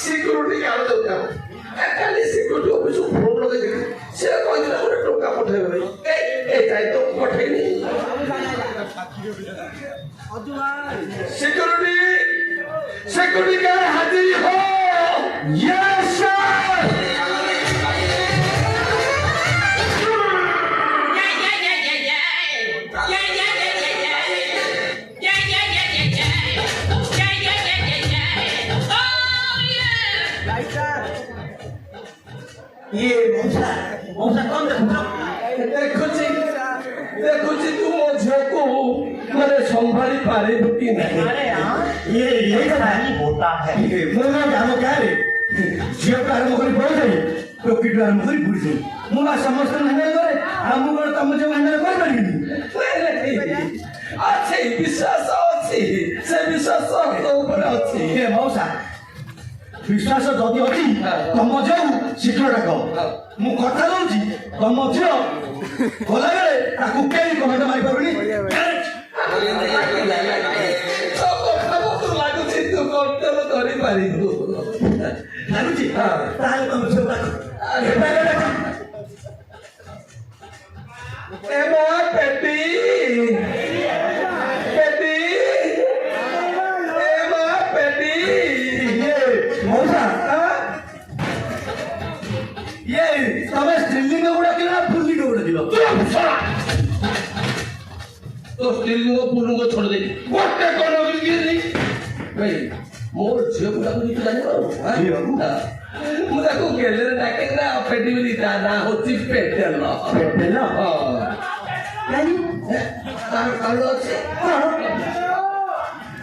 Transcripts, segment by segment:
Security क्या दरकार खाली सिक्यूरिटी ऑफिस फोन लगे से कोई ना कोई टोका पठेबे ए जाय तो पठेनी सिक्यूरिटी सिक्यूरिटी गार्ड हाजिर हो यस सर ये मौसा मौसा कौन देखो तू मो झियो को मैंने संभाली पारे कि नहीं अरे हां ये नहीं होता है मैं ना जानो क्या रे झियो का आरंभ करी बोल गई तो किटो आरंभ करी बुड़ी गई मुला समस्त हैंडल करे हम को तम जो हैंडल कर परिनी अच्छे विश्वास अच्छे से विश्वास तो ऊपर अच्छे ये मौसा विश्वास जदि अच्छी तुम झील शीघ्र डाक मु कथा दौची तुम झील गला बेले ताकू केही कमेंट मारी पारुनी लाଗୁଛି ତୁ କଣ୍ଟ୍ରୋଲ କରିପାରିବୁ ଲାଗୁଛି ତାହେଲେ ତମ ଝିଅ ଡାକ ଏ ମା ପେଟି ପେଟି ଏ ମା ପେଟି मौसा ये तमे स्त्रीलिंग गुड़ा किला पुल्लिंग गुड़ा दिलो तो स्त्रीलिंग पुल्लिंग छोड़ दे गोटे कोन गिरी भाई मोर झियो गुड़ा को तू जानि पारो हां मुदा को गेले डाके ना पेटी बोली ता ना होची पेटेल हां नहीं कालो আছে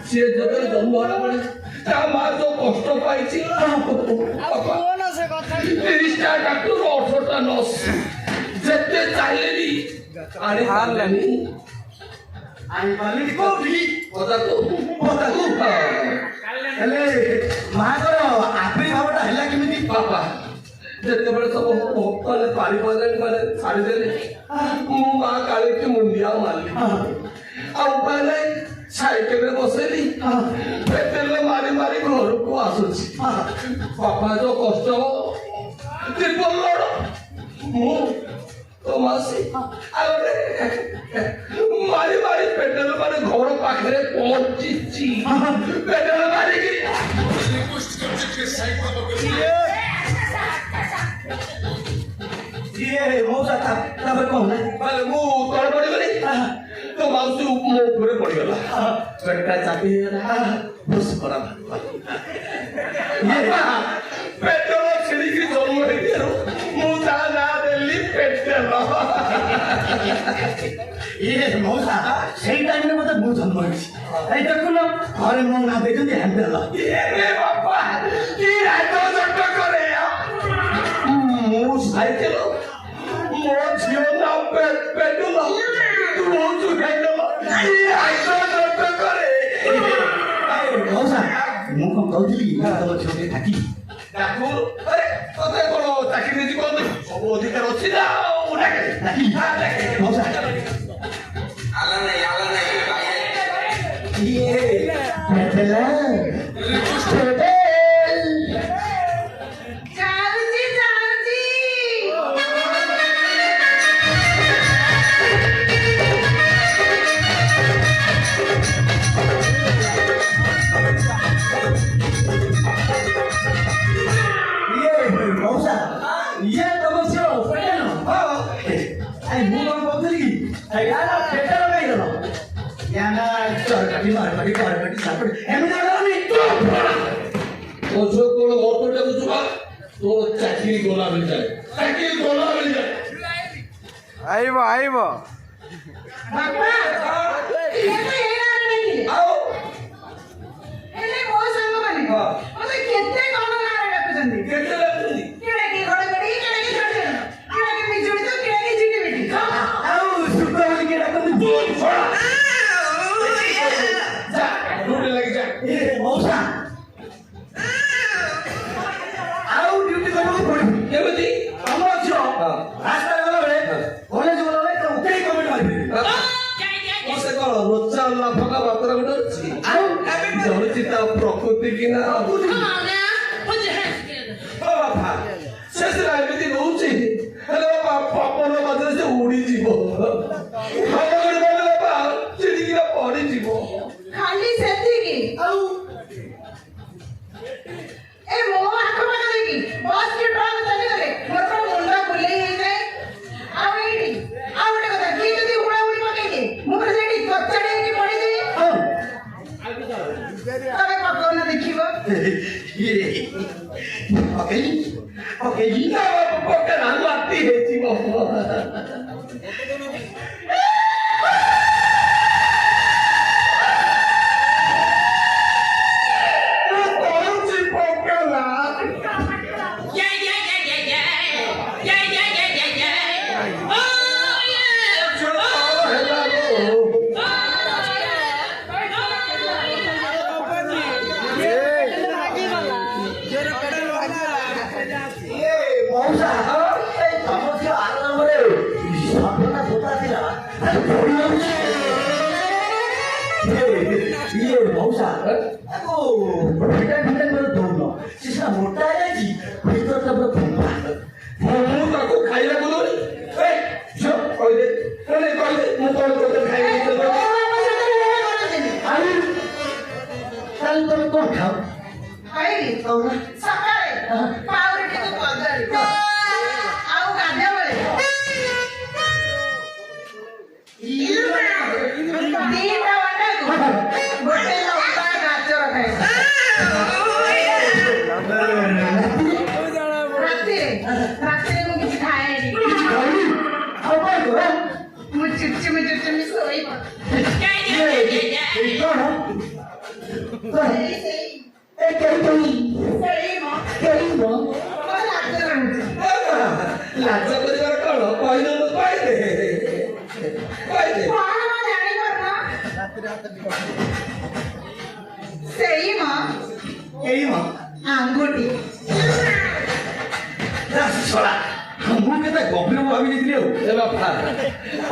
से जतरे जन्म होला पड़े ता मां जो कष्ट पाइछि कौन से कथा 30टा डॉक्टर 18टा नर्स जते चाहिले भी आने हारलानी आई वाली को भी पता को हेले महागर आपे भावटा हला केमिति पापा जते बड़े सब होकले पानी पदन माने छाड़ी देले मां काली के मुंडिया मारली अब पहले साइकिल में बसेली पेट्रोल मारी मारी घर को आसुची पापा जो कष्ट त्रिपल लड़ मु तो मासी आगरे मारी मारी पेट्रोल मारे घर पाखरे पहुंची पेट्रोल मारी की ये मौसा तब कौन है माले मु तोड़ पड़ी गली तो माउसी मो ऊपर पड़ी गला पेटा चापी गला बस पड़ा ये पेट्रोल छिड़ी की जन्म है तेरो मु ता ना देली पेट्रोल ये मौसा सही टाइम में मतलब बहुत जन्म है ए देखो ना घरे मो ना देखो दे हैंडल ये रे बाबा की रातो जट करे या मु साइकिल मो झियो ना पेट्रोल तू तू हैंडल ये रातो जट करे मौसा मु कौन कहती कि तम छोटे थाकी डाकू अरे तते कोन चाकरी जी कोन सब अधिकार अछि ना उठा के थाकी मौसा आला नहीं ये पेटला ये तम से पेटल हां आई मु कौन कहती कि यार पेटल गई गलो याना चरकटी मारकटी करकटी सापड़ एम जानी तो जो कोन मोटो टाकू जुबा तो चाकरी गोला मिल जाए चाकरी गोला मिल जाए आइबो बाबा ये तो हेरा नहीं आओ एले मो संग माने हां मते केते कोन गारे रखछन्ती केते लगुनी केड़े की घड़गड़ी केड़े की छड़े केड़े की बिजुड़ी तो केड़े की जीटी बेटी आओ सुपर के रखन दूर छोड़ा जा रोड लग जा ए मौसा आओ ड्यूटी करबो पड़ी केबती हम छो हां रास्ता गला बेले कॉलेज गला बेले तो उठे कमेंट मारी से कौन रोचा लाफका मात्रा गोटे अच्छी जड़ुची ता प्रकृति की ना ହେଇଛି ନା ବାପା ପକା ନା ଲାତି ହେଇଛି ବାପା କହୁଛି ପକା ନା ହେଲା ମଉସା ଏଇ ତମ ଝିଅ ଆର ନମ୍ବରରେ ସଫେଟା ସୋତା ଥିଲା ପଡି ଯାଉଛି ଇଏ ମଉସା ତାକୁ ଭିଟାମିନ କରି ଦଉନ ସେ ସିନା ମୋଟା ହେଇଯାଇଛି ଭିତରଟା ପୁରା ଫୁମ୍ପା ମୁଁ ତାକୁ ଖାଇବାକୁ ଦଉନି ଝିଅ କହିଦେ କହିଦେ ମୁଁ କଣ ତୋତେ ଖାଇବାକୁ ଦେବି ଆଉ ତାହେଲେ ତମେ କଣ ଖାଅ ଖାଇବି ସକାଳେ ପାଉରୁଟିକୁ କଦଳୀ ଆଉ ଗାଧୁଆବେଳେ ଦିଟା ଅଣ୍ଡାକୁ ଗୋଟେ ଲମ୍ବା ଗାଜର ଖାଇବି ରାତିରେ ମୁଁ କିଛି ଖାଏନି ଆଉ କଣ କର ମୁଁ ଚୁଚୁମି ଶୋଇବ ଲାଜ କରିବାର କଣ କହିଦେବୁ କହିଦେ କହିଦେ ସେଇ ମ ଏଇ ମ ଆଙ୍ଗୁଠି ଶଳା ମୁଁ କେତେ ଗଭୀର ଭାବି ଦେଇଥିଲି ଆଉ ଏ ବାପା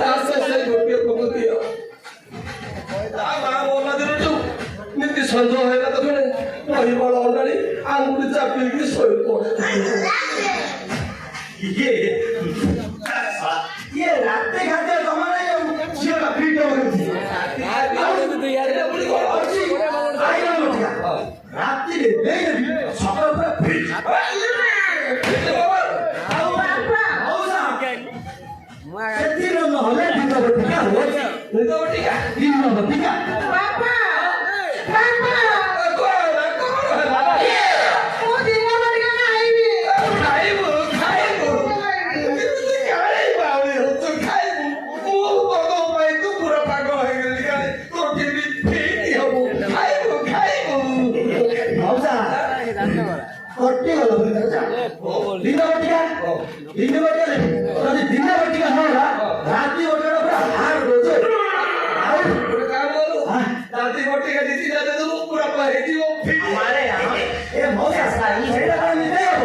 ଆସେ ସେ ଗୋଟିଏ ପୋକ ଦିଅ ତା ମା ମନ ଦିନଠୁ ନୀତି ସଞ୍ଜ ହେଲା ତ ଜଣେ ପରିବଳ ଅଣ୍ଡାଳି ଆଙ୍ଗୁଠି ଚାପିକି ଶୋଇ ପଡେ ଇଏ ରାତି ଖାଦ୍ୟ ଜମା ନାହିଁ ଆଉ ଝିଅଟା ଫିଟ୍ ହଉଛି ରାତିରେ ଦେଇଦେବି ସକାଳ ପୁରା ଫିଟ୍ ଆଉ ମଉସା ସେଥିର ନହେଲେ ଦିନ ବଟିକା ହଉଛି ଦିନ ବଟିକା ବାପା ବାପା ମୁଁ ଦିନ ବଟିକା ଖାଇବି ଖାଇବୁ ଖାଇବୁ ଖାଇବୁ ମୁଁ ତୋ ପାଇଁ ତୁ ପୁରା ପାଗଳ ହେଇଗଲି କାଳେ ତୋ କେମିତି ଫିଟ୍ ହବୁ ଖାଇବୁ ଖାଇବୁ ମଉସା କଟିଗଲ ଦିନ ବଟିକା ଯଦି ଦିନ ବଟିକା ନହେଲା ରାତି ବଟିକା ପୁରା ହାର୍ଡ ରହୁଛି ଆଉ ଗୋଟେ କାମ କରୁ ରାତି ବଟିକା ଜିତି ଯାତେ ତୁ ପୁରା ହେଇଯିବ ଫିଟ୍ हमारे यहाँ ଏ ମଉସା ସେଇଟା କଣ ନିଜେ ହବ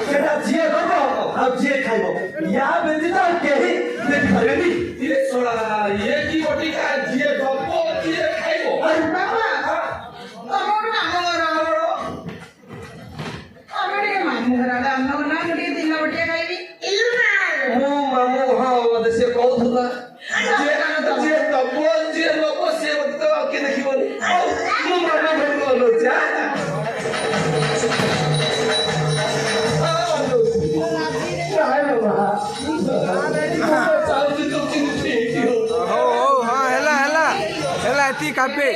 ସେଟା ଯିଏ ଦବ ଆଉ ଯିଏ ଖାଇବ ୟା ବ୍ୟତୀତ ଆଉ କେହି ଦେଖିପାରିବେନି ଇଏ ଶଳା ଇଏ କି ବଟିକା ଯିଏ ଦବ ଯିଏ ଖାଇବ ବାପା ତମେ ଗୋଟେ କାମ କର ଆମେ ଟିକେ ମାମୁଁ ଘର ଆଡେ ଆମ ନା ମୁଁ ଟିକେ ଦିନ ବଟିକା ଖାଇବି ମୁଁ ମାମୁଁ ହଁ ମତେ ସେ କହୁଥିଲା ଯିଏ ଦବ ଯିଏ ନବ ସିଏ ମତେ ତ ଆଉ କିଏ ଦେଖିବନି ହଉ, ମୁଁ ମାମୁଁ ଘରକୁ ଅନଉଛି ଚାଲୁଛି ତ କେମିତି ହେଇଛି ହଉ ହଉ ହଁ ହେଲା ହେଲା ହେଲା ଏତିକି କାପେ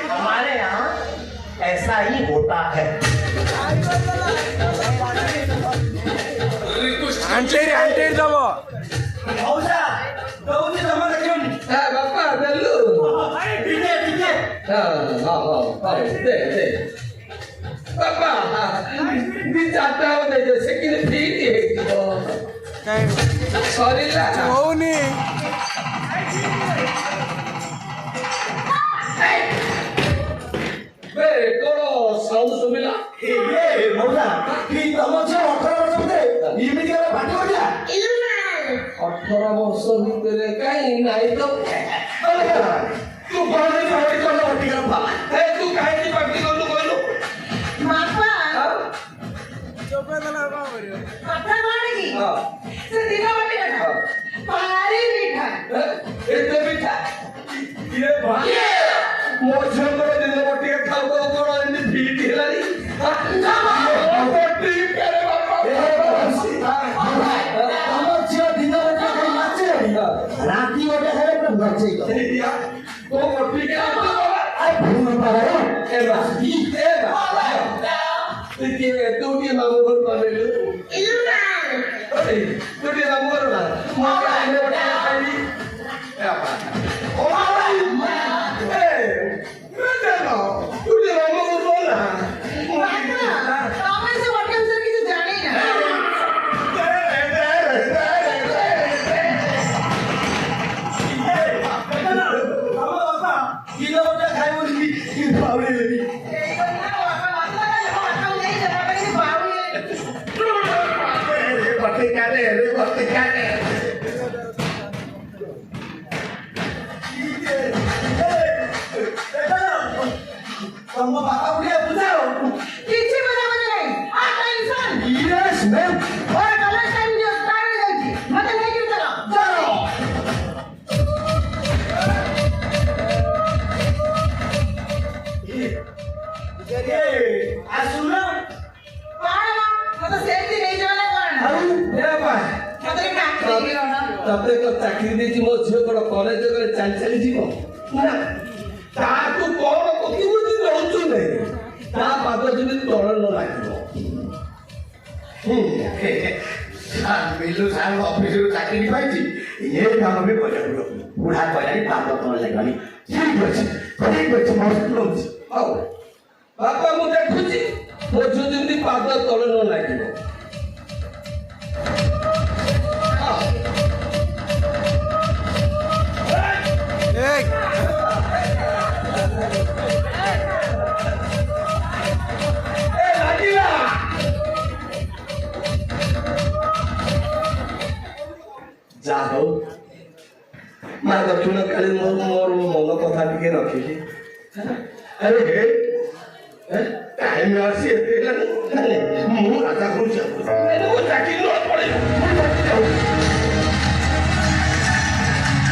हमारे यहाँ ऐसा ही होता है ଆଣ୍ଟେରି ଦବ ମଉସା ଦଉଛି ଜମା ଦେଖିବନି ବାପା ଦେଲୁ ଟିକେ ଟିକେ ଦେ ବାପା ଦି ଚାରିଟା ହବ ଦେଇଦେ ସେ କିନ୍ତୁ ଫିଟ୍ ହେଇଯିବ ସରିଲା ହଉନି ବେ କଣ ସାଉଣ୍ଡ ଶୁଭିଲା ମଉସା କି ତମ ଝିଅ 18 ବର୍ଷ ଭିତରେ ଏମିତି କଣ ପାଠ ପଢିଲା 18 ବର୍ଷ ଭିତରେ କାହିଁ ନାହିଁ ତ ତୁ କଣ ପାଟି କଲ ବଟିକା ପା ତୁ କାହିଁକି ପାଟି କଲୁ କହିଲୁ ବାପା ଚୋପା ଦେଲା କଣ କରିବ କଥା କଣ କି ହଁ। ସେ ଦିନ ବଟିକା ଭାରି ମିଠା ଏତେ ମିଠା ଇଏ ଭାଇ ମୋ ଝିଅଙ୍କର ଦିନ ବଟିକା ଖାଉ ଖାଉ କଣ ଏମିତି ଫିଟ୍ ହେଲାନି ବଟିକାରେ ବାପା ତମ ଝିଅ ଦିନ ବଟିକା ଖାଇ ନାଚିଲାଣି ରାତି ବଟିକା ଖାଇଲେ ପୁରା ନଚେଇଲ ସେଇଆ ତୋ ବଟିକା ଭୁଲ ପାର ଏ ବା ଟିକେ ତୁ ଟିକେ ମାମୁଁ ଘରୁ ପାଇଲୁ ତୁ ଟିକେ ମାମୁଁ ଘରୁ ନା ମୁଁ ଖାଇଲେ ଗୋଟେ ଖାଇବି ତୁ ଟିକେ ମାମୁଁ ଘରୁ ନା ତମେ ସେ ହୋଟେଲ ବିଷୟରେ କିଛି ଜାଣିନା କିଲୋ ଗୋଟେ ଖାଇବନି ପାଉଳି ଦେବି ତମ ବାପା ବୁଢିଆ ବୁଝାଅ କିଛି ବୁଝାବୁଝି ନାହିଁ tension Yes ma'am college time ଯାଉଛି ମତେ ନେଇକି ଚାଲ ଆସୁନ କଣ ମତେ ସେମିତି ନେଇଯିବ ନା କଣ ମତେ କାଟି ତତେ ଏକ ଚାକିରି ଦେଇଛି ମୋ ଝିଅ କଣ କଲେଜ ଗଲେ ଚାଲି ଚାଲି ଯିବ ନା ତାକୁ କଣ କେମିତି ରହୁଛୁ ନାହିଁ ତା ପାଦ ଯେମିତି ତଳ ନ ଲାଗିବ ବିଲୁ ସାହେବ ଅଫିସରୁ ଚାକିରି ପାଇଛି ଏ କାମ ବି କରିବାକୁ ବୁଢା କହିଲାନି ପାଦ ତଳ ଲାଗିବନି ଠିକ ଅଛି ମସ୍ତ ରହୁଛି ହଉ ବାପା ମୁଁ ଦେଖୁଛି ମୋ ଝିଅ ଯେମିତି ପାଦ ତଳେ ନ ଲାଗିବ Hey! ଯା ହଉ ମା ଦକ୍ଷିଣ କାଳୀ ମୋର ମନ କଥା ଟିକେ ରଖିଲି ଆରେ ହେ ଟାଇମ ଆସି ଏତେ ହେଲାନି ମୁଁ ରାଜା କରୁଛି ଚାକିରି ନ ପଳେଇବ